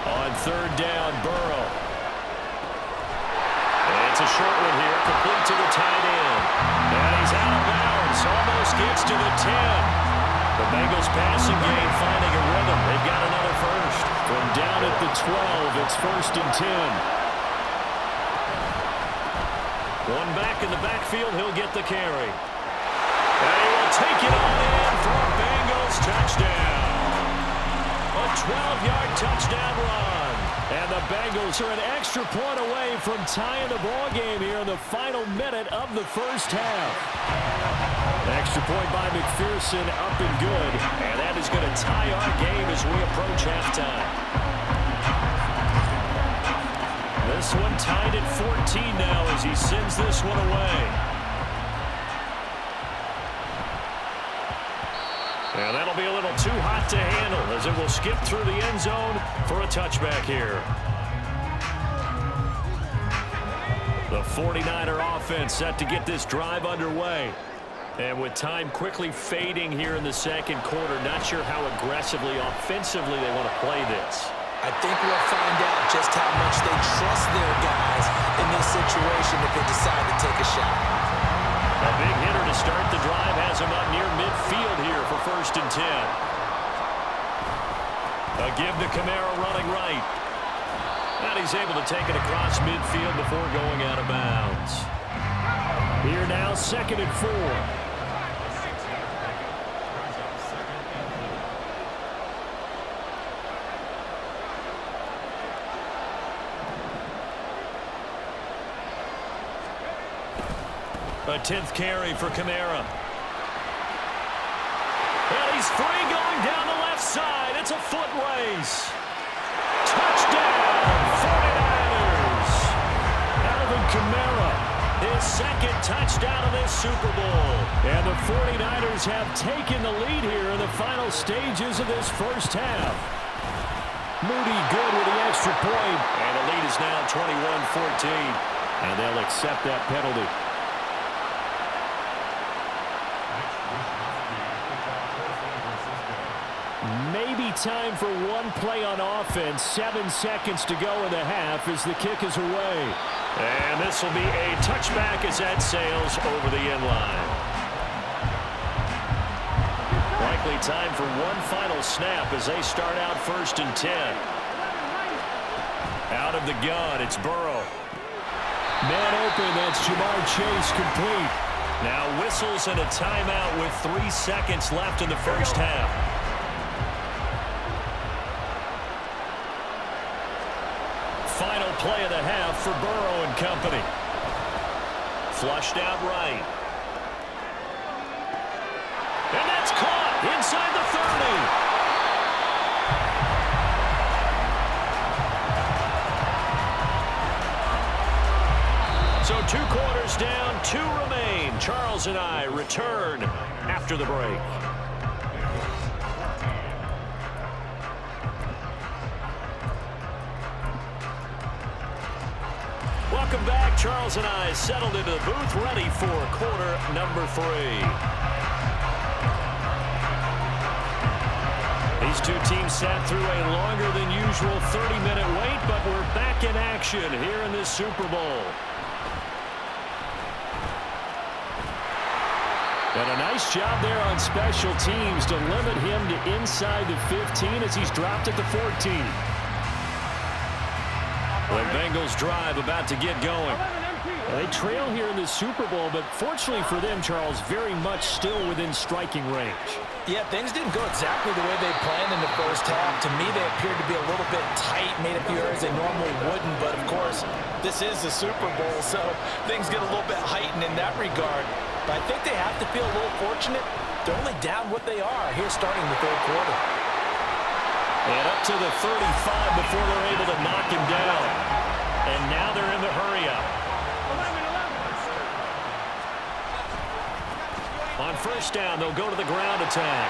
On 3rd down, Burrow. It's a short one here, complete to the tight end. And he's out of bounds, almost gets to the 10. The Bengals passing game finding a rhythm. They've got another first. From down at the 12, it's 1st and 10. One back in the backfield, he'll get the carry. And he will take it on in for a Bengals touchdown. A 12-yard touchdown run. And the Bengals are an extra point away from tying the ball game here in the final minute of the first half. Extra point by McPherson, up and good. And that is going to tie our game as we approach halftime. This one tied at 14 now as he sends this one away. And that'll be a little too hot to handle as it will skip through the end zone for a touchback here. The 49er offense set to get this drive underway. And with time quickly fading here in the second quarter, not sure how aggressively, offensively they want to play this. I think we'll find out just how much they trust their guys in this situation if they decide to take a shot. A big hitter to start the drive has him up near midfield here for 1st and 10. A give to Kamara running right. And he's able to take it across midfield before going out of bounds. Here now, 2nd and 4. A 10th carry for Kamara. And he's free going down the left side. It's a foot race. Touchdown, 49ers. Alvin Kamara, his second touchdown of this Super Bowl. And the 49ers have taken the lead here in the final stages of this first half. Moody good with the extra point. And the lead is now 21-14. And they'll accept that penalty. Maybe time for one play on offense. 7 seconds to go in the half as the kick is away. And this will be a touchback as that sails over the end line. Likely time for one final snap as they start out 1st and 10. Out of the gun, it's Burrow. Man open, that's Jamar Chase complete. Now whistles and a timeout with 3 seconds left in the first half. Final play of the half for Burrow and company. Flushed out right. And that's caught inside the 30. So 2 quarters down, 2 remain. Charles and I return after the break. Welcome back. Charles and I settled into the booth, ready for quarter number 3. These two teams sat through a longer than usual 30-minute wait, but we're back in action here in this Super Bowl. And a nice job there on special teams to limit him to inside the 15 as he's dropped at the 14. The Bengals drive about to get going. They trail here in the Super Bowl, but fortunately for them, Charles, very much still within striking range. Yeah, things didn't go exactly the way they planned in the first half. To me, they appeared to be a little bit tight, made a few errors they normally wouldn't, but of course, this is the Super Bowl, so things get a little bit heightened in that regard. But I think they have to feel a little fortunate. They're only down what they are here starting the 3rd quarter. And up to the 35 before they're able to knock him down. And now they're in the hurry-up. On 1st down, they'll go to the ground attack.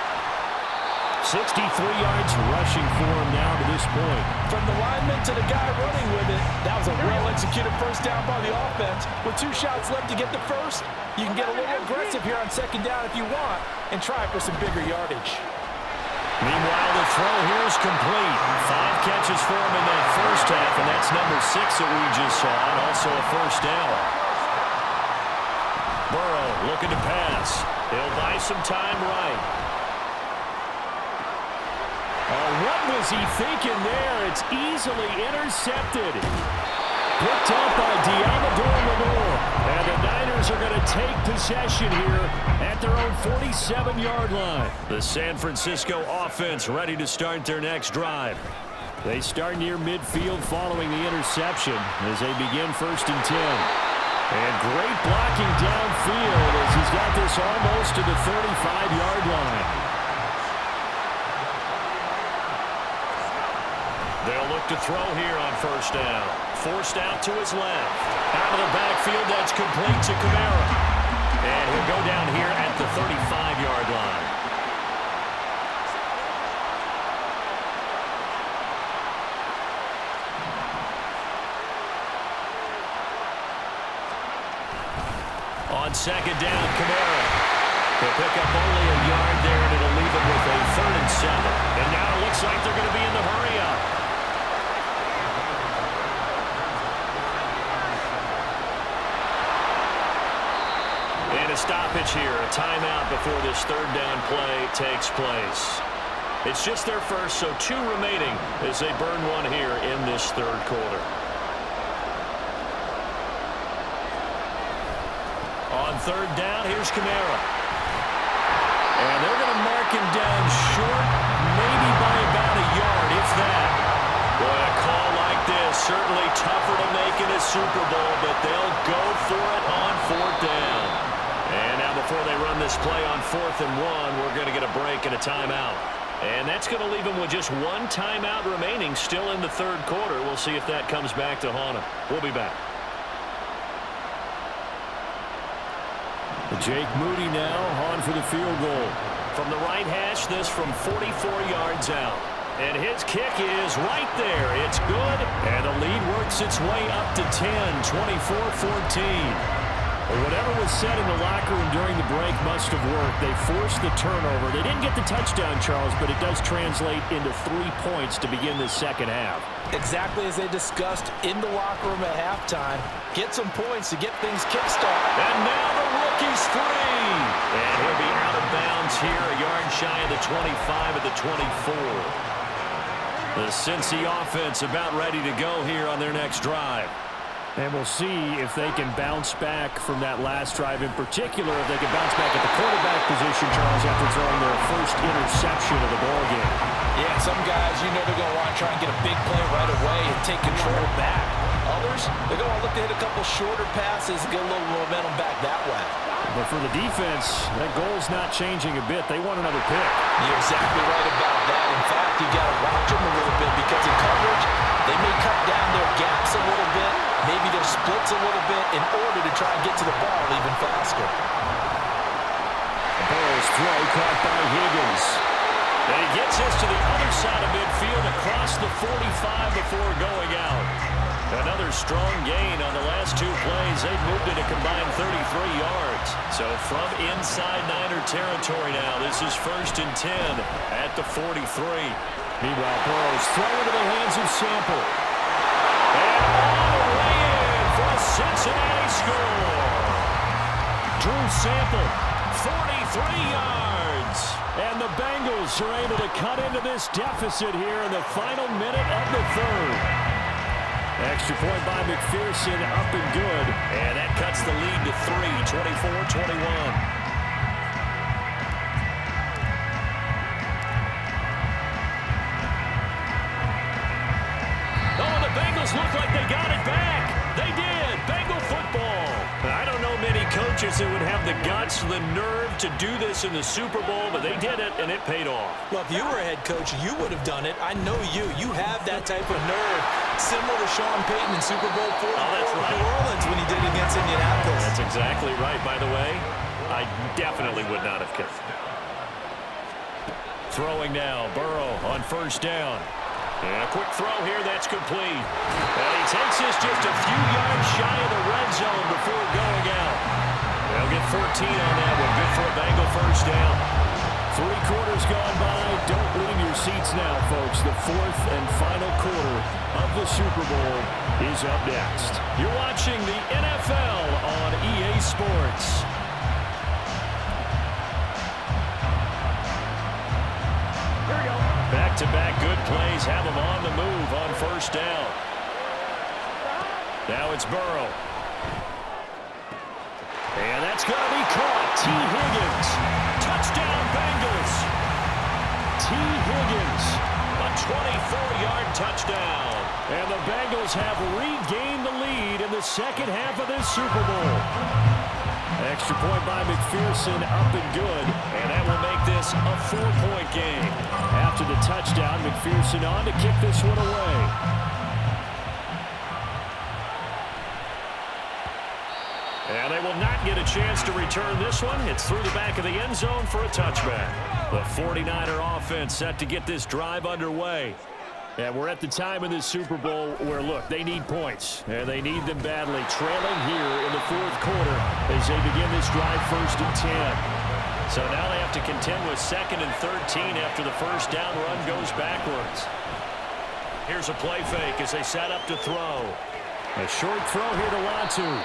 63 yards rushing for him now to this point. From the lineman to the guy running with it, that was a well-executed 1st down by the offense. With 2 shots left to get the first, you can get a little aggressive here on 2nd down if you want and try for some bigger yardage. Meanwhile, the throw here is complete. 5 catches for him in that first half, and that's number 6 that we just saw, and also a 1st down. Burrow looking to pass. He'll buy some time right. Oh, what was he thinking there? It's easily intercepted. Picked up by Diamador. And the Niners are going to take possession here at their own 47-yard line. The San Francisco offense ready to start their next drive. They start near midfield following the interception as they begin 1st and 10. And great blocking downfield as he's got this almost to the 35-yard line. They'll look to throw here on 1st down. Forced out to his left. Out of the backfield, that's complete to Kamara. And he'll go down here at the 35-yard line. On 2nd down, Kamara. He'll pick up only a yard there, and it'll leave him with a 3rd and 7. And now it looks like they're going to be in the hurry-up. And a stoppage here, a timeout before this 3rd down play takes place. It's just their first, so 2 remaining as they burn one here in this 3rd quarter. On 3rd down, here's Kamara. And they're going to mark him down short, maybe by about a yard, if that. Boy, a call like this, certainly tougher to make in a Super Bowl, but they'll go for it on 4th down. before they run this play on 4th and 1. We're going to get a break and a timeout. And that's going to leave them with just one timeout remaining still in the third quarter. We'll see if that comes back to haunt them. We'll be back. Jake Moody now on for the field goal. From the right hash, this from 44 yards out. And his kick is right there. It's good. And the lead works its way up to 10, 24-14. Well, whatever was said in the locker room during the break must have worked. They forced the turnover. They didn't get the touchdown, Charles, but it does translate into 3 points to begin the second half. Exactly as they discussed in the locker room at halftime. Get some points to get things kick-started. And now the rookie's free. And he'll be out of bounds here, a yard shy of the 25 at the 24. The Cincy offense about ready to go here on their next drive. And we'll see if they can bounce back from that last drive, in particular if they can bounce back at the quarterback position, Charles, after throwing their first interception of the ballgame. Yeah, some guys, you know they're going to want to try and get a big play right away and take control back. Others, they're going to look to hit a couple shorter passes and get a little momentum back that way. But for the defense, that goal's not changing a bit. They want another pick. You're exactly right about that. In fact, you got to watch them a little bit because in coverage, they may cut down their gaps a little bit, maybe their splits a little bit in order to try and get to the ball even faster. Burrow's throw caught by Higgins. And he gets us to the other side of midfield across the 45 before going out. Another strong gain on the last 2 plays. They've moved it a combined 33 yards. So from inside Niner territory now, this is 1st and 10 at the 43. Meanwhile, Burrow's throw into the hands of Sample. And all the way in for a Cincinnati score. Drew Sample, 43 yards. and the Bengals are able to cut into this deficit here in the final minute of the third. Extra point by McPherson, up and good. And that cuts the lead to 3, 24-21. Look like they got it back. They did. Bengal football. I don't know many coaches that would have the guts, the nerve to do this in the Super Bowl, but they did it, and it paid off. Well, if you were a head coach, you would have done it. I know you. You have that type of nerve, similar to Sean Payton in Super Bowl 44 that's right. New Orleans when he did it against Indianapolis. That's exactly right, by the way. I definitely would not have kicked. Throwing now, Burrow on first down. And a quick throw here, that's complete. And he takes this just a few yards shy of the red zone before going out. They'll get 14 on that one. Good for a Bengal first down. 3 quarters gone by. Don't leave your seats now, folks. The 4th and final quarter of the Super Bowl is up next. You're watching the NFL on EA Sports. Back-to-back good plays have them on the move on first down. Now it's Burrow. And that's going to be caught. T. Higgins. Touchdown, Bengals. T. Higgins. A 24-yard touchdown. And the Bengals have regained the lead in the second half of this Super Bowl. Extra point by McPherson, up and good. And that will make this a 4-point game. After the touchdown, McPherson on to kick this one away. And they will not get a chance to return this one. It's through the back of the end zone for a touchback. The 49er offense set to get this drive underway. And we're at the time in this Super Bowl where, look, they need points. And they need them badly. Trailing here in the 4th quarter as they begin this drive 1st and 10. So now they have to contend with 2nd and 13 after the first down run goes backwards. Here's a play fake as they set up to throw. A short throw here to Latu.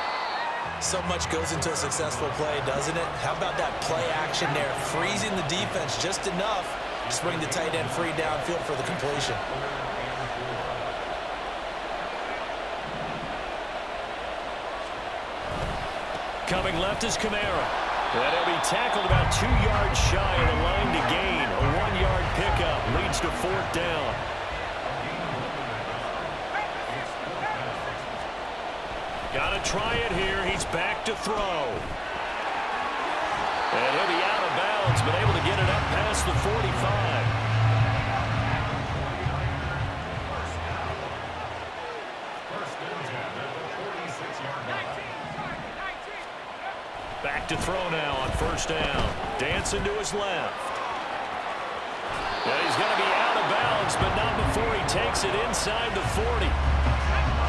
So much goes into a successful play, doesn't it? How about that play action there? Freezing the defense just enough. Just bring the tight end free downfield for the completion. Coming left is Kamara. And he'll be tackled about 2 yards shy of the line to gain. A 1-yard pickup leads to 4th down. Got to try it here. He's back to throw. And he'll be out of bounds, but able to get it up past the 45. Back to throw now on first down. Dancing to his left. Yeah, he's going to be out of bounds, but not before he takes it inside the 40.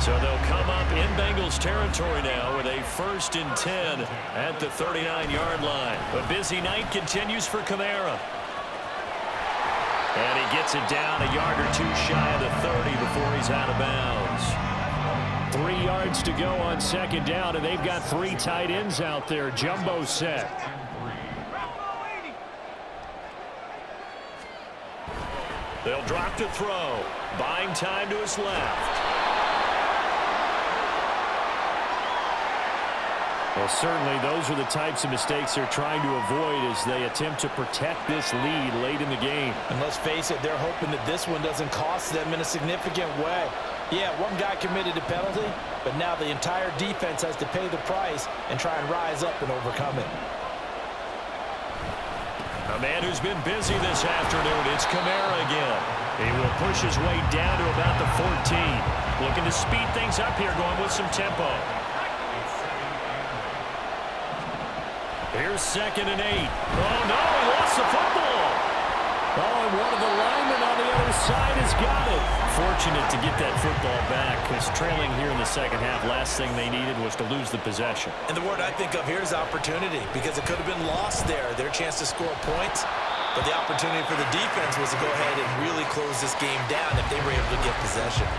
So they'll come up in Bengals territory now with a 1st and 10 at the 39-yard line. A busy night continues for Kamara. And he gets it down a yard or two shy of the 30 before he's out of bounds. 3 yards to go on second down, and they've got 3 tight ends out there. Jumbo set. They'll drop to throw. Buying time to his left. Well, certainly those are the types of mistakes they're trying to avoid as they attempt to protect this lead late in the game. And let's face it, they're hoping that this one doesn't cost them in a significant way. Yeah, one guy committed a penalty, but now the entire defense has to pay the price and try and rise up and overcome it. A man who's been busy this afternoon, it's Kamara again. He will push his way down to about the 14. Looking to speed things up here, going with some tempo. Here's 2nd and 8. Oh, no, he lost the football. Oh, and one of the linemen on the other side has got it. Fortunate to get that football back, because trailing here in the second half, last thing they needed was to lose the possession. And the word I think of here is opportunity, because it could have been lost there, their chance to score points. But the opportunity for the defense was to go ahead and really close this game down if they were able to get possession.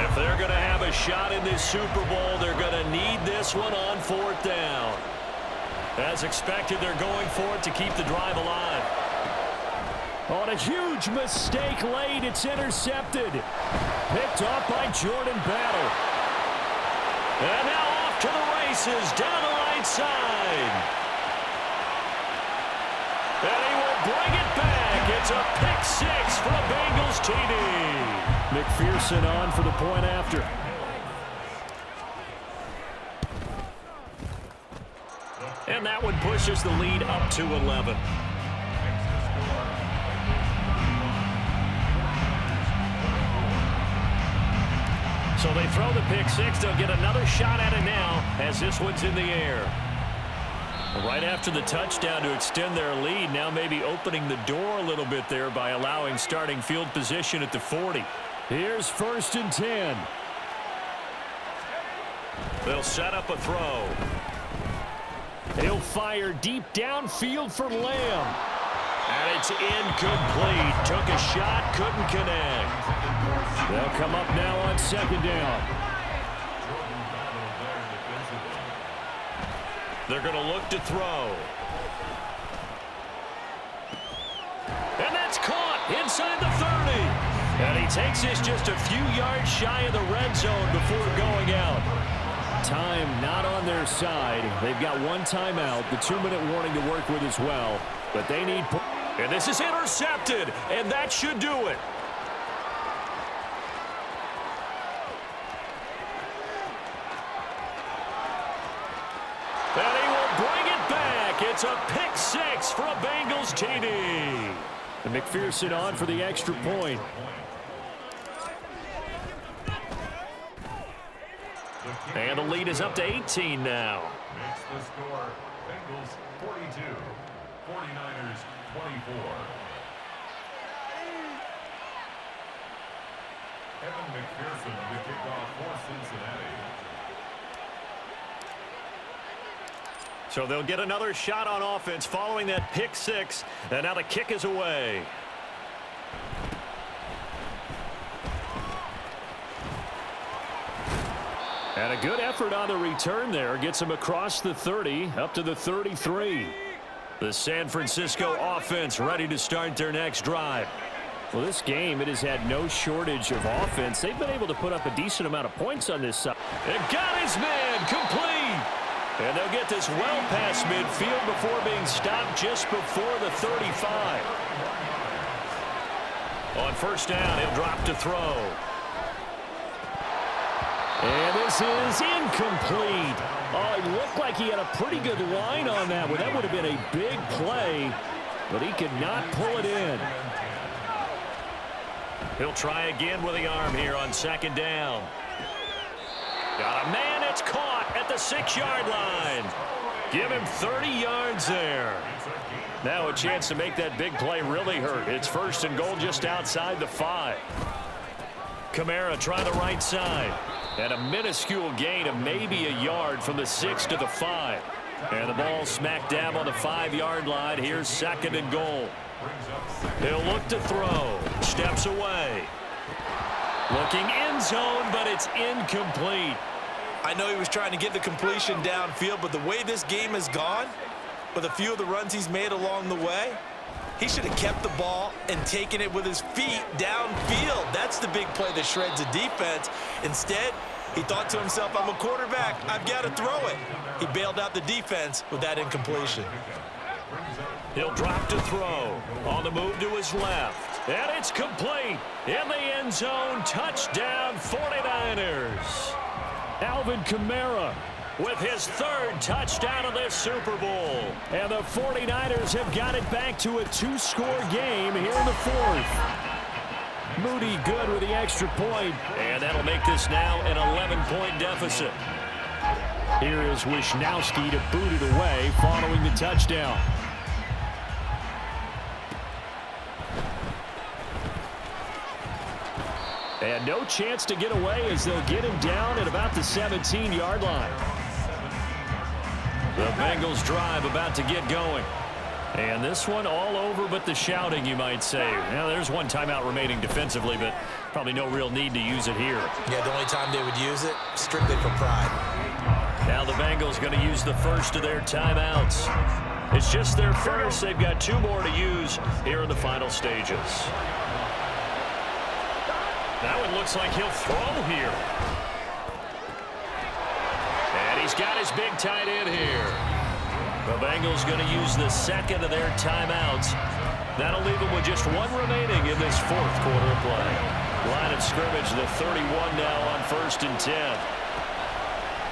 If they're going to have a shot in this Super Bowl, they're going to need this one on 4th down. As expected, they're going for it to keep the drive alive. On a huge mistake late, it's intercepted. Picked off by Jordan Battle. And now off to the races, down the right side. And he will bring it back. It's a pick 6 for a Bengals TD. McPherson on for the point after. And that one pushes the lead up to 11. So they throw the pick 6. They'll get another shot at it now as this one's in the air. Right after the touchdown to extend their lead, now maybe opening the door a little bit there by allowing starting field position at the 40. Here's 1st and 10. They'll set up a throw. He'll fire deep downfield for Lamb. And it's incomplete. Took a shot, couldn't connect. They'll come up now on 2nd down. They're going to look to throw. And that's caught inside the 30. And he takes this just a few yards shy of the red zone before going out. Time not on their side. They've got 1 timeout, the 2-minute warning to work with as well. But they need... And this is intercepted, and that should do it. And he will bring it back. It's a pick 6 for a Bengals TD. And McPherson on for the extra point. And the lead is up to 18 now. Makes the score Bengals 42, 49ers 24. Evan McPherson to kick off for Cincinnati. So they'll get another shot on offense following that pick 6. And now the kick is away. And a good effort on the return there. Gets him across the 30, up to the 33. The San Francisco offense ready to start their next drive. Well, this game, it has had no shortage of offense. They've been able to put up a decent amount of points on this side. And got his man complete. And they'll get this well past midfield before being stopped just before the 35. On 1st down, he'll drop to throw. And this is incomplete. Oh, it looked like he had a pretty good line on that one. That would have been a big play, but he could not pull it in. He'll try again with the arm here on second down. Got a man. It's caught at the 6-yard line. Give him 30 yards there. Now a chance to make that big play really hurt. It's 1st and goal just outside the 5. Kamara trying the right side. And a minuscule gain of maybe a yard from the 6 to the 5. And the ball smack dab on the 5-yard line. Here's 2nd and goal. He'll look to throw. Steps away. Looking end zone, but it's incomplete. I know he was trying to get the completion downfield, but the way this game has gone, with a few of the runs he's made along the way, he should have kept the ball and taken it with his feet downfield. That's the big play that shreds a defense. Instead, he thought to himself, I'm a quarterback. I've got to throw it. He bailed out the defense with that incompletion. He'll drop to throw. On the move to his left. And it's complete. In the end zone. Touchdown 49ers. Alvin Kamara with his 3rd touchdown of this Super Bowl. And the 49ers have got it back to a 2-score game here in the 4th. Moody good with the extra point. And that'll make this now an 11-point deficit. Here is Wisnowski to boot it away following the touchdown. And no chance to get away as they'll get him down at about the 17-yard line. The Bengals drive about to get going. And this one all over but the shouting, you might say. Now, there's one timeout remaining defensively, but probably no real need to use it here. Yeah, the only time they would use it, strictly for pride. Now the Bengals going to use the first of their timeouts. It's just their first. They've got 2 more to use here in the final stages. That one looks like he'll throw here. And he's got his big tight end here. The Bengals going to use the 2nd of their timeouts. That'll leave them with just 1 remaining in this 4th quarter of play. Line of scrimmage, the 31 now on 1st and 10.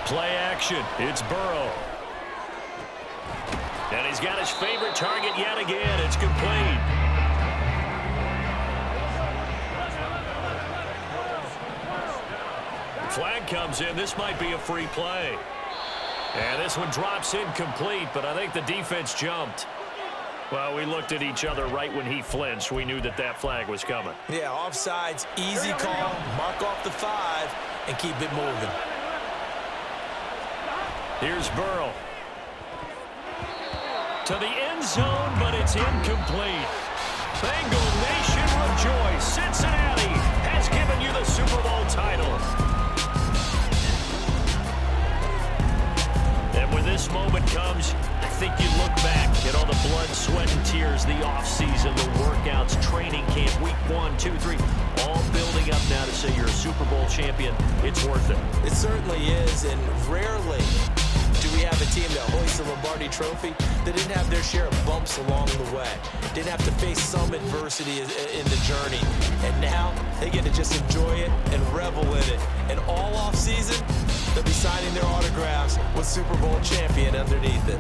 Play action. It's Burrow. And he's got his favorite target yet again. It's complete. Flag comes in. This might be a free play. And this one drops incomplete, but I think the defense jumped. Well, we looked at each other right when he flinched. We knew that that flag was coming. Yeah, offsides, easy call, mark off the 5, and keep it moving. Here's Burrow. To the end zone, but it's incomplete. Bengal Nation rejoice. Cincinnati has given you the Super Bowl title. And when this moment comes, I think you look back at all the blood, sweat, and tears, the offseason, the workouts, training camp, week 1, 2, 3, all building up now to say you're a Super Bowl champion. It's worth it. It certainly is, and rarely do we have a team that hoists the Lombardi Trophy that didn't have their share of bumps along the way, didn't have to face some adversity in the journey, and now they get to just enjoy it and revel in it. And all offseason, they'll be signing their autographs with Super Bowl champion underneath it.